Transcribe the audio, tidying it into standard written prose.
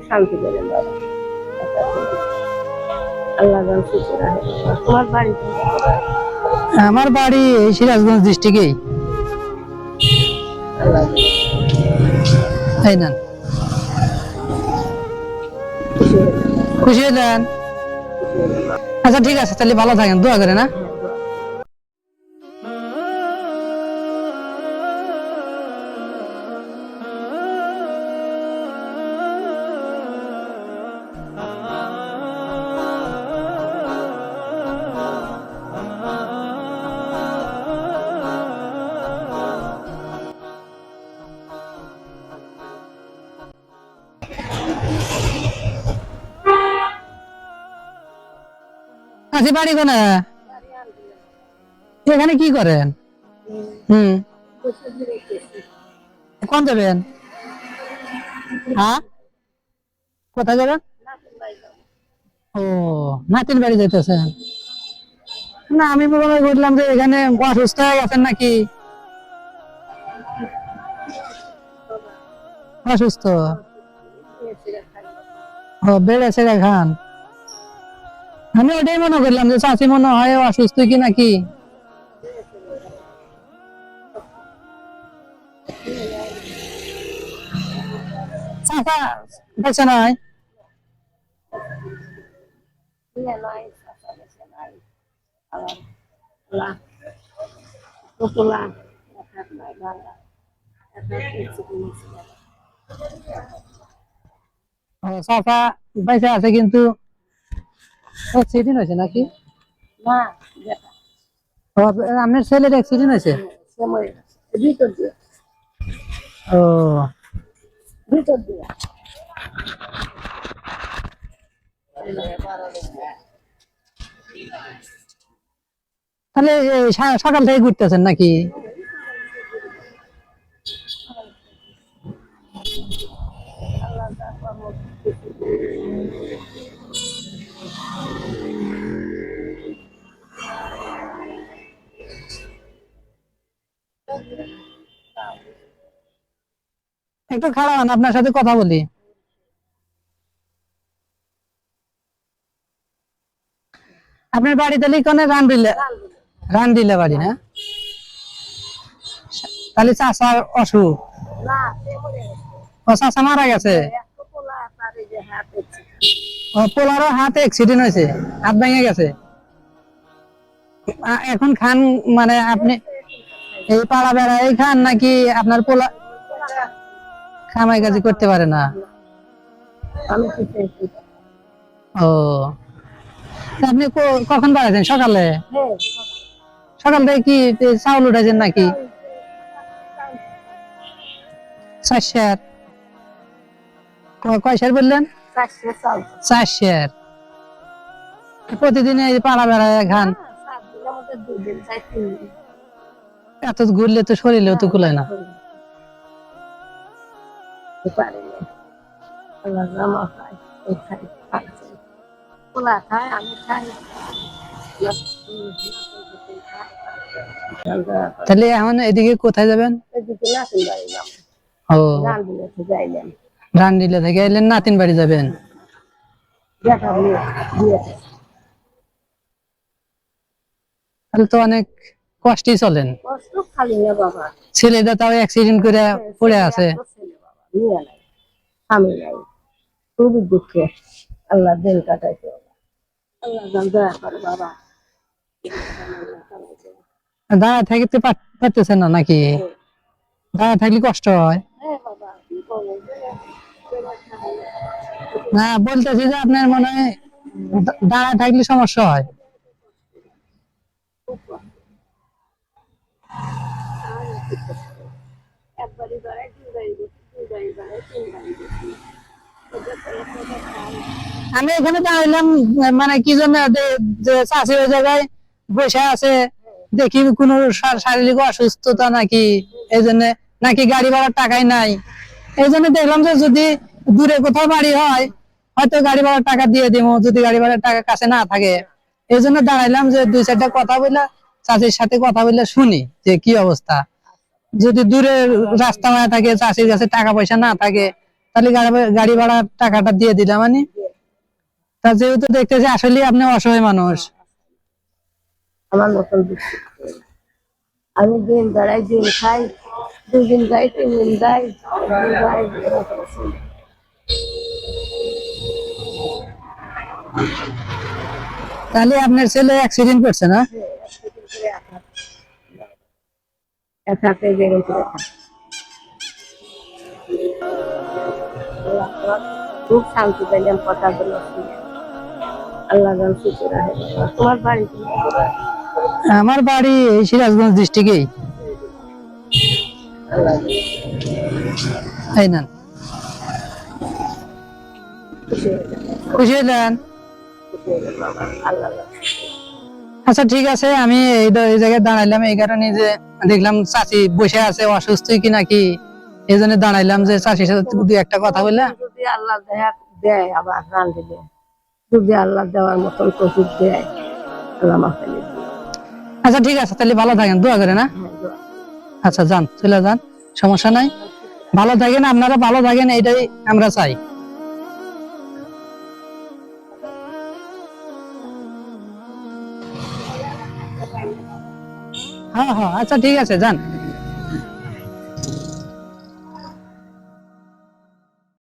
শান্তি পেলেন বাবা। আল্লাহ জান সুস্থ রাখে। তোমার বাড়ি আমার বাড়ি এই সিরাজগঞ্জ ডিস্ট্রিক্টেই। আল্লাহ এই না খুশি হয়ে যান, খুশি হলেন? খুশি হয়ে যান। আচ্ছা ঠিক আছে, তাহলে ভালো থাকেন, দোয়া করে না। হ্যাঁ, দোয়া। আচ্ছা বাড়ি কোনে? এখানে কি করেন? বসে দেখতেছি। কোন যাবেন? হ্যাঁ, কোথায় যাবেন? নাতির বাড়ি যাবো। ও, নাতির বাড়ি যাইতেছেন? না, আমি মনে করলাম যে এখানে অসুস্থ হয়ে গেছেন নাকি। অসুস্থ? ও, বেড়েছে খান। আমি ওটাই মনে করলাম যে চাচি মনে হয় অসুস্থ কি নাকি। চাচা বেঁচে নাই? ও, চাচা বেঁচে আছে কিন্তু অ্যাক্সিডেন্ট হয়েছে নাকি? না, ও, আপনার ছেলের অ্যাক্সিডেন্ট হয়েছে? ভিতর দিয়ে ও, ভিতর দিয়ে তাহলে এই সকাল থেকে ঘুরতেছেন নাকি? একটু খারাপ, আপনার সাথে কথা বলি। আপনার বাড়ি তাহলে কোনে? রানডিলে বাড়ি না? তাহলে চাচার অসুখ? ও, চাচা মারা গেছে? ও, পোলারও হাতে অ্যাক্সিডেন্ট হয়েছে, হাত ভেঙে গেছে। এখন খান মানে আপনি এই পাড়া বেড়াই খান নাকি আপনার পোলা কামাই কাজি করতে পারে না? ও, আপনি কখন বাড়াইছেন? সকালে? সকাল থেকে কি চাউল উঠাইছেন নাকি? 4 সের? কয় সের বললেন? 4 সের। প্রতিদিন এই পাড়া বেড়ায় খান? এত ঘুরলে তো শরীরেও তো কুলায় না। তাহলে এখন এদিকে কোথায় যাবেন? ও, রানডিলে থেকে এলেন, নাতিন বাড়ি যাবেন? তাহলে তো অনেক কষ্টই চলেন। ছেলেটা তাও অ্যাক্সিডেন্ট করে পড়ে আছে। খুবই দুঃখে আল্লাহ দিন কাটাইছে। আল্লাহ দয়া করে বাবা। দাঁড়ায় থাকতে পারতেছেন না নাকি? দাঁড়ায় থাকলে কষ্ট হয় না? বলতেছি যে আপনার মনে হয় দাঁড়ায় থাকলে সমস্যা হয়। আমি এখানে দাঁড়াইলাম মানে কি জন্য, যে চাষি ওই জায়গায় বসে আছে, দেখি কোনো শারীরিক অসুস্থতা নাকি, এই জন্য নাকি গাড়ি ভাড়ার টাকাই নাই। এই জন্য দেখলাম যে যদি দূরে কোথাও বাড়ি হয় হয়তো গাড়ি ভাড়ার টাকা দিয়ে দিব, যদি গাড়ি ভাড়ার টাকা কাছে না থাকে। এই জন্য দাঁড়াইলাম যে 2-4টা কথা বলে চাষির সাথে কথা বলে শুনি যে কি অবস্থা। যদি দূরে রাস্তা হয়ে থাকে, চাষির কাছে টাকা পয়সা না থাকে, তাহলে গাড়ি ভাড়ার টাকাটা দিয়ে দিলাম মানে। তা যেহেতু দেখতেছি আসলে আপনি অসহায় মানুষ। আমার মতন দুঃখ কেউ নাই। আমি দিন বেড়াই দিন খাই, 2 দিন যাই 3 দিন যাই, যাই, এরকম চলি। তাহলে আপনার ছেলে অ্যাক্সিডেন্ট করছে না? এক হাতে বেড়ে চলে থাকে। আল্লাহ তোমার খুব শান্তি পেলাম কথাগুলো শুনে। আল্লাহ জান সুখে রাখে। তোমার বাড়ি কোথায়? আমার বাড়ি এই সিরাজগঞ্জ ডিস্ট্রিক্টেই। আল্লাহ এই নেন, খুশি হয়ে যাবে, খুশি হলেন? খুশি হয়ে যাবে বাবা, আল্লাহ জান। আচ্ছা ঠিক আছে, আমি এই জায়গায় দাঁড়াইলাম এই কারণে যে দেখলাম চাচি বসে আছে, অসুস্থ কি নাকি, এই জন্য দাঁড়াইলাম যে চাচির সাথে দুই একটা কথা বললাম। যদি আল্লাহ দেয় আবার রান দিবে, যদি আল্লাহ দেওয়ার মতন তৌফিক দেয়, আল্লাহ মাফ করে দিবে। আচ্ছা ঠিক আছে, তাহলে ভালো থাকেন, দোয়া করে না। হ্যাঁ, দোয়া। আচ্ছা যান, চলে যান, সমস্যা নাই। ভালো থাকেন, আপনারা ভালো থাকেন, এইটাই আমরা চাই। হ্যাঁ হ্যাঁ, আচ্ছা ঠিক আছে, যান।